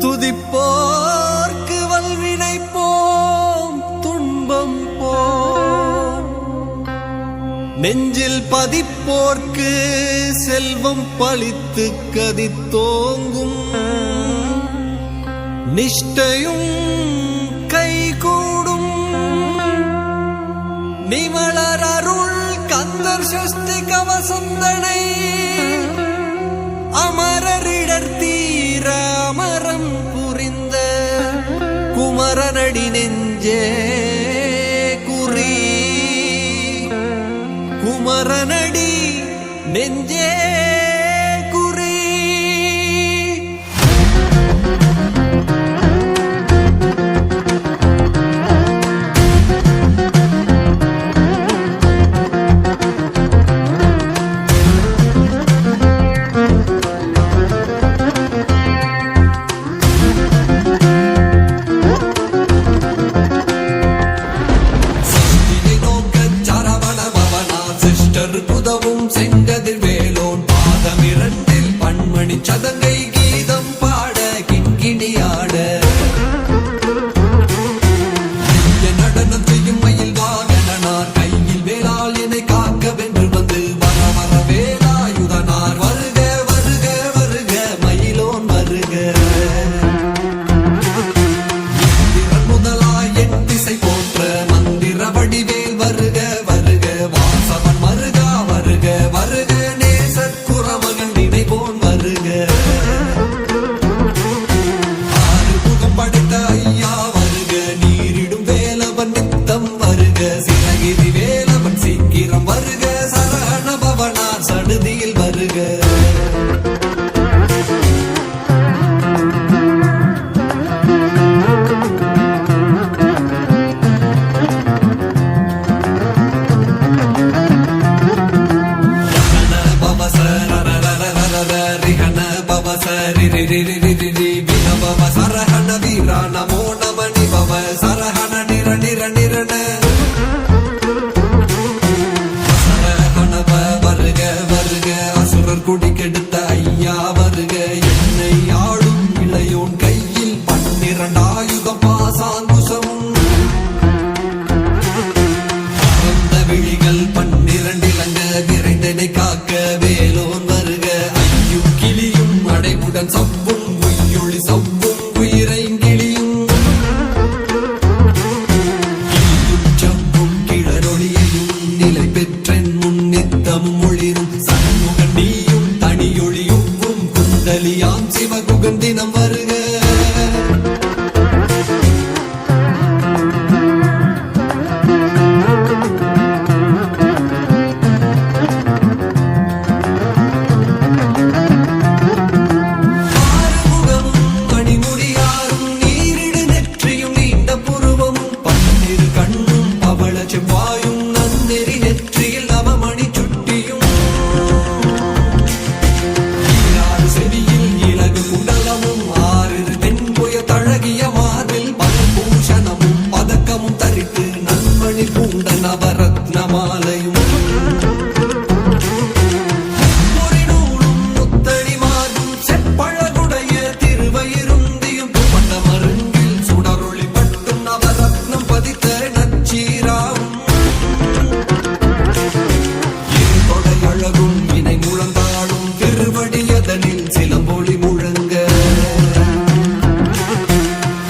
துதிப்போர்க்கு வல்வினை போம் துன்பம் போம், நெஞ்சில் பதிப்போர்க்கு செல்வம் பழித்து கதித்தோங்கும், நிஷ்டையும் கைகூடும். நிமலர் அருள் கந்தர் சஷ்டி கவசந்தனை அமரரிடர் தீர அமரம் புரிந்த குமரனடி நெஞ்சே குறி, குமரனடி நெஞ்சே குறி. புதவும் செங்கதிர் வேலோன் பாதமிரண்டில் பன்மணி சதங்கை கீதம் பாட கிண்கிணியாட, நடனம் செய்யும் மயில் வாகனார் கையில் வேளால் என்னை காக்க வென்று வந்து வர வர வேலாயுதனார் வருக வருக வருக மயிலோன் வருக. இந்திரன் முதலாய் என் திசை போன்ற மந்திர வடிவேல் வருக வருக, வாசவன் வருக வருக, நேசர் குறமகன் நினைவோன் வருக. ஆறு முகம் படைத்த ஐயா வருக, நீரிடும் வேலவன் நித்தம் வருக, சிறகிரி வேலவன் சீக்கிரம் வருக, சரஹண பவனார் சடுதியில் வருக. சரஹண வீரா நமோ நம நிபவ சரஹண நிர நிர நிரண சரஹணவ வருக வருக, அசுரர் குடி கெடுத்த ஐயா வருக, என்னை ஆளும் இளையோன் கையில் 12 ஆயுதம் பாசாங்குசமும், விழிகள் 12 இலங்க விரைந்தனை காக்க வேலோன் வருக, ஐயும் கிளியும் அடைவுடன் சவ்வும் உய்யொளி சவ்வும் உயிரை கிளியும், கிளியும் சவ்வும் கிளரொளியையும் நிலை பெற்றென் முன்னித்தமும் ஒளிரும், சண்முகன் நீயும் தனியொளியுவும் குந்தலியாம் சிவகுகன் தினம் வருக. செவ்வாயும் நன்னெறி நெற்றியில் நவமணி சுட்டியும், செவியில் இலகு குண்டலமும் 6 தென்புய தழகிய மார்பில் பல்பூஷணமும் பதக்கமும் தரித்து நன்மணி பூண்ட நவரத்ன மாலையும், பொறிநூலும் முத்தடி மார்பும் செப்பழகுடைய திருவயிருந்தியும் பண்ட மருங்கில் சுடரொளி பட்டும் நவரத்னம் பதித்த நச்சீராவும், அழகும் இணை முழந்தாடும் திருவடியதனில் சிலம்பொலி முழங்க,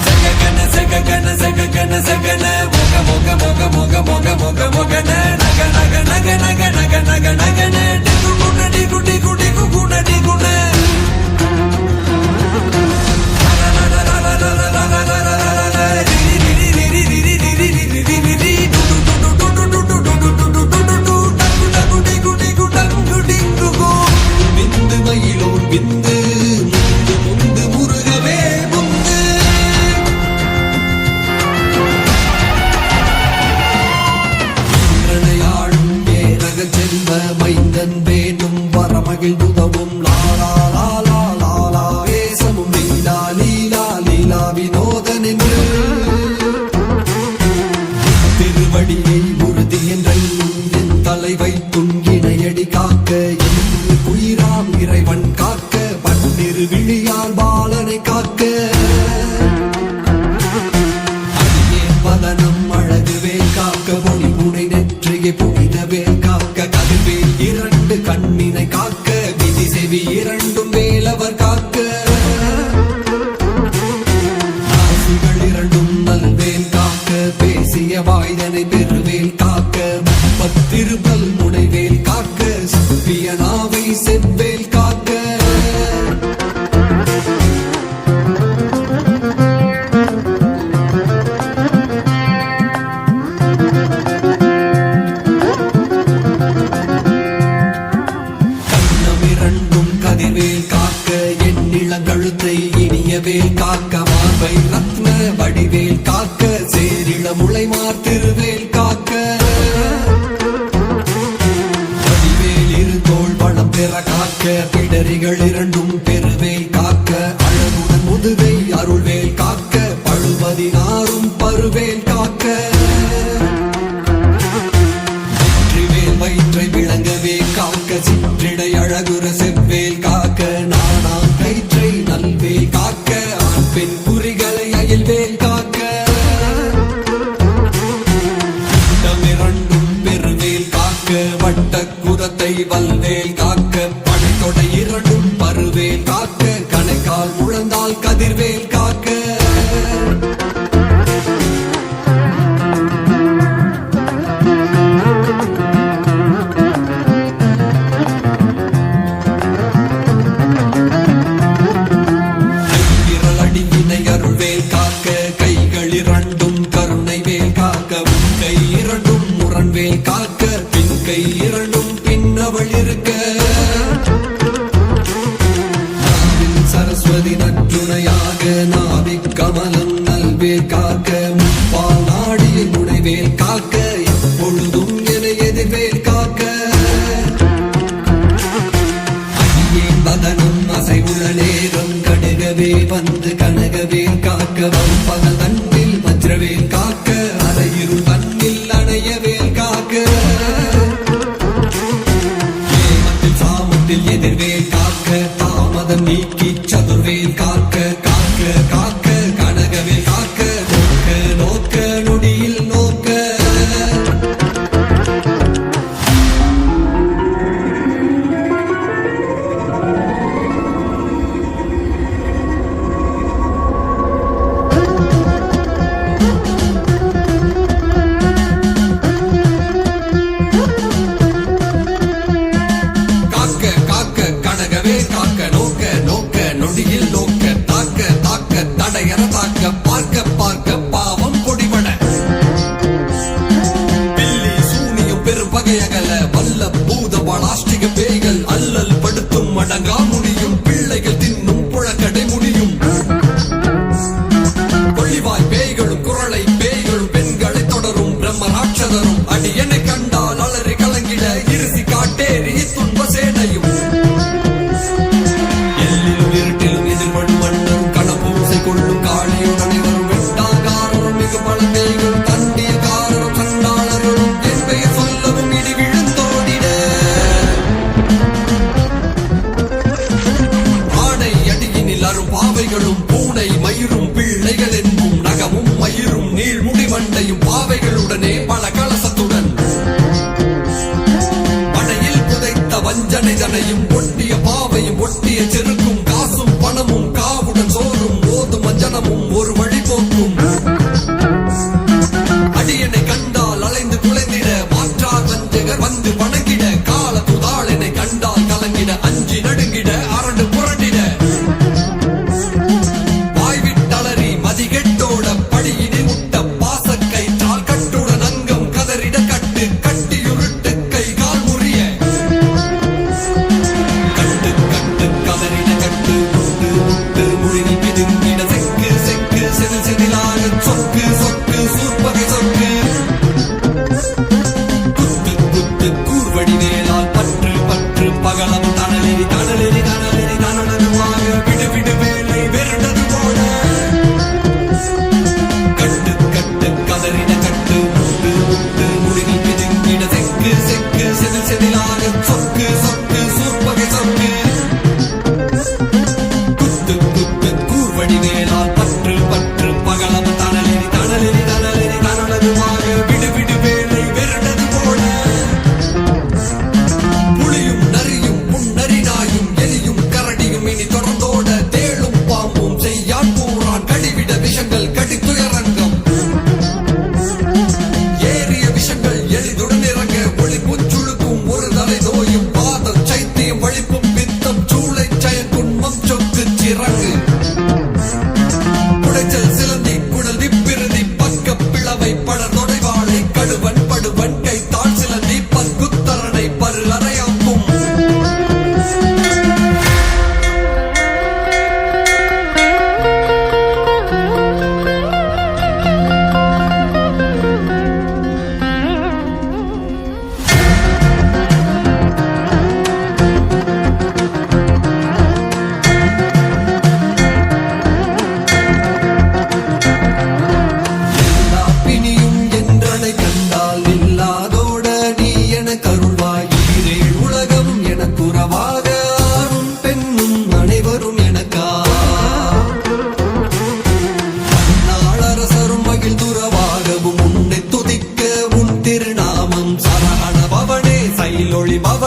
சககன சககன சககன சகன மொக மொக மொக மொக மொக மொக மொகன நக நக நக நக நக நக நகன டிகு குண டிகு டிகு டிகு குண டிகுண விந்து மயிலோன் விந்து முந்து முந்து முருகவே முந்து. இன்றனையாளும் ஏரக செல்வ மைந்தன் வேணும் வரமகிழ்ந்துதவும் லாலா லாலா லாலா வேசமும் லீலா லீலா லீலா வினோதன் என்று திருவடியை உறுதி என்ற தலை வைத்தும் இணையடி அடி காக்க என்று குயிராம் இறைவன் காக்க பன்னிரு விழியால் பாலனை காக்க அடியே பதனம் அழகுவேல் காக்க பொடி புனை நெற்றியை புனிதவேல் காக்க கதிர்வேல் இரண்டு கண்ணினை காக்க விதி செவி இரண்டும் வேலவர் காக்க ராசிகள் இரண்டும் நல்வேல் காக்க பேசிய வாய்தனை பெருவேல் காக்க பத்திருப்பல் முனைவேல் காக்க சிப்பிய நாவை செவ்வேல் காக்க கண்ணமிரண்டும் கதிர்வேல் காக்க என் இளங்கழுத்தை இனியவேல் காக்க மார்பை ரத்ன வடிவேல் காக்க சேரிள முளைமார் திருவேல் காக்க பெற காக்க பிடரிகள் இரண்டும் பெருவேல் காக்க அழகுடன் முதுவை அருள்வேல் காக்க பழுவதினாரும் பருவேல் காக்க வெற்றிவேல் வயிற்றை விளங்கவே காக்க சிற்றிடை அழகுற செவ்வேல் காக்க நானாம் கயிற்றை நல்வேல் காக்க ஆண் பெண் குறிகளை அயல்வேல் காக்க இரண்டும் பெருவேல் காக்க வட்ட குரத்தை வல்வேல் காக்க படைத்தொடை இரண்டும் பருவேல் காக்க கணைக்கால் முழந்தால் கதிர்வேல் காக்க அடியினை அருள்வேல் காக்க கைகள் இரண்டும் கருணை வேல் காக்க கை இரண்டும் முரண்வேல் காக்க பின் கை இரண்டும் பின்னவள் இருக்க சரஸ்வதி நற்றுணையாக நாவிக் கமலம் நல்வேல் காக்க முப்பால் நாடியை முனைவேல் காக்க எப்பொழுதும் என எதிர்வேல் காக்க அடியேன் பதனம் அசைவுள்ள நேரம் கடுகவே வந்து கனகவேல் காக்க பகல் தன்னில் வஜ்ரவேல் காக்க அரையிருள் தன்னில் அணையவேல் காக்க சாமத்தில் எதிர்வேல் காக்க தாமதம் நீக்கி சதுர்வேல் காக்க காக்க காக்க கனகவேல் காக்க நோக்க நோக்க நொடியில் நோக்க வஞ்சனைதனையும் ஒட்டிய பாவையும் ஒட்டிய செருக்கும் காசும் பணமும் காவுடன் சோறும் ஓதும் அஞ்சனமும் ஒரு வழி போக்கும் அடியனை கண்டால் அலைந்து குலைந்திட மாற்றார் வஞ்சகர் வந்து வணங்கிட கால துதாளனை கண்டால் கலங்கிட அஞ்சி நடுங்கிட அரண்டு புரண்டிட வாய்விட்டளறி மதிகெட்டோட படியினை முட்ட பாசக்கயிற்றால் கட்டுடன் அங்கம் கதறிட கட்டு கட்டியுருட்டு கை கால் முறிய கட்டு கட்டு கதறிட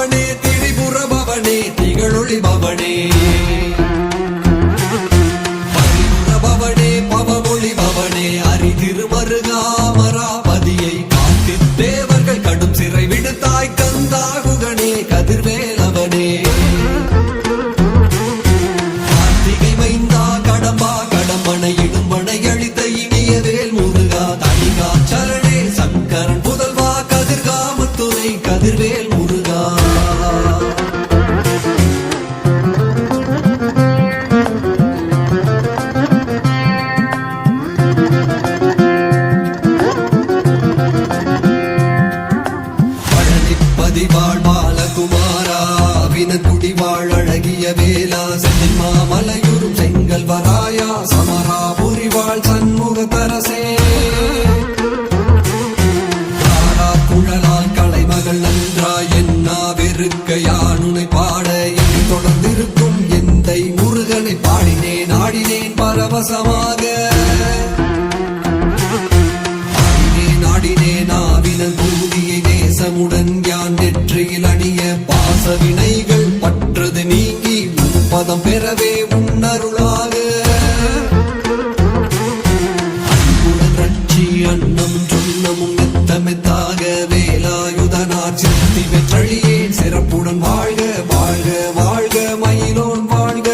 பவனே திரிபுர பவனே திகழொளி பவனே பரிபுர பவனே பவமொழி பவனே அரி திருமருகாமராபதியை காத்து தேவர்கள் கடும் சிறை விடுத்தாய் கந்தாகுகனே கதிர்வேலவனே கார்த்திகை மைந்தா கடம்பா கடம்பனை இடும்பனை அழித்த இனிய வேல் முருகா தனிகா சரணே சங்கரன் புதல்வா கதிர்காமத்துறை கதிர்வேல் முருகா பதிவாழ் பாலகுமாரா வினகுடி வாழ் அழகிய வேலா செந்தில் மாமலையுறும் செங்கல் வராயா சமராபுரி வாழ் சண்முக தரசே தாரா குழலால் கலைமகள் நன்றாய் என்னா வெறுக்க யானுனை பாட இனி தொடர்ந்திருக்கும் எந்தை முருகனை பாடினேன் ஆடினேன் பரவசமாக கூடியை நேசமுடன் யான் நெற்றியில் அணிய பாசவினைகள் பற்றது நீங்கி பதம் பெறவே உன்னருளாக அன்புடன் ரட்சி அன்னம் சொன்னமும் மெத்தமெத்தாக வேலாயுதனார் சித்தி வெற்றழியே சிறப்புடன் வாழ்க வாழ்க வாழ்க மயிலோன் வாழ்க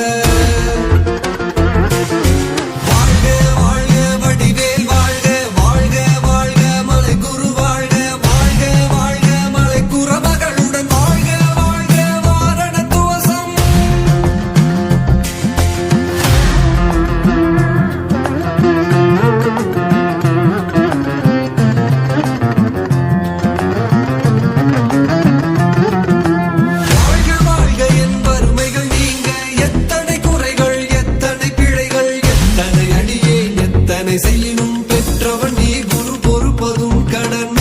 செய்யினும் பெற்றவன் நீ குரு பொறுப்பதும் கடன்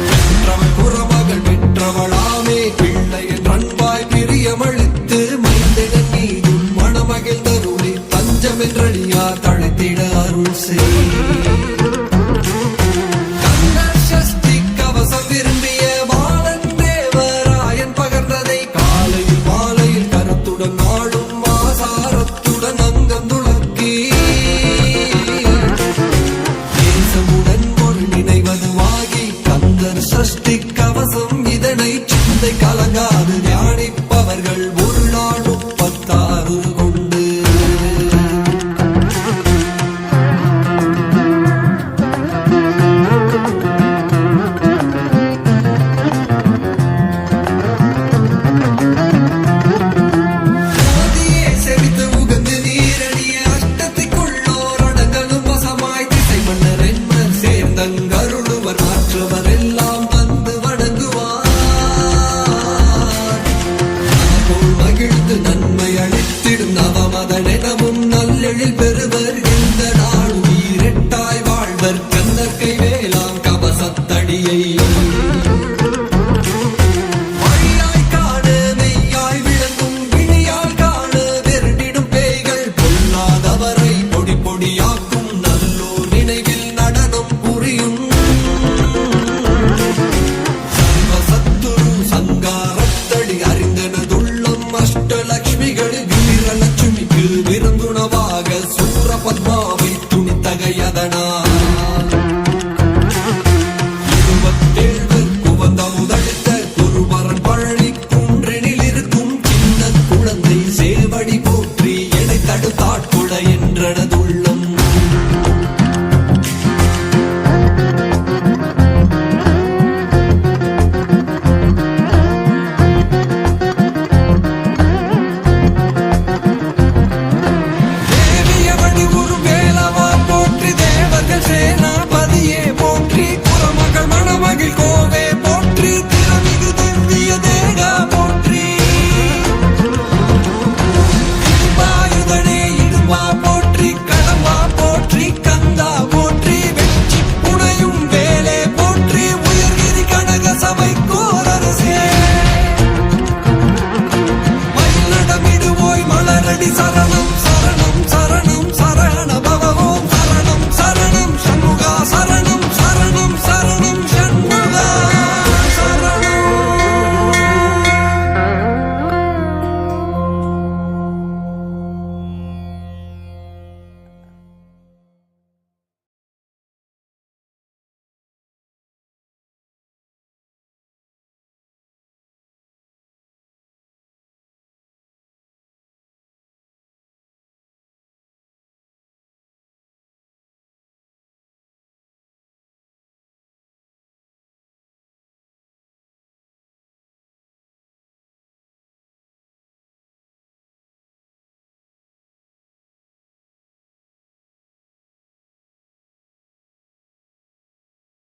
பெற்றவள் குறமகள் பெற்றவளாமே பிள்ளையின் அன்பாய் பிரியமளித்து மைந்தகன் நீதும் மணமகிழ்ந்தருளி தஞ்சம் என்றடியார் தழைத்திட அருள் செய் கந்தசஷ்டி கவசம் விரும்பிய பாலன் தேவராயன் பகர்ந்ததை காலையில் மாலையில் கருத்துடன் நாடும் ஆசாரத்துடன் அங்கம் தேசமுடன் ஒரு நினைவதுவாகி கந்தர் சஷ்டி கவசம் இதனை சிந்தை கலங்காது ஞானி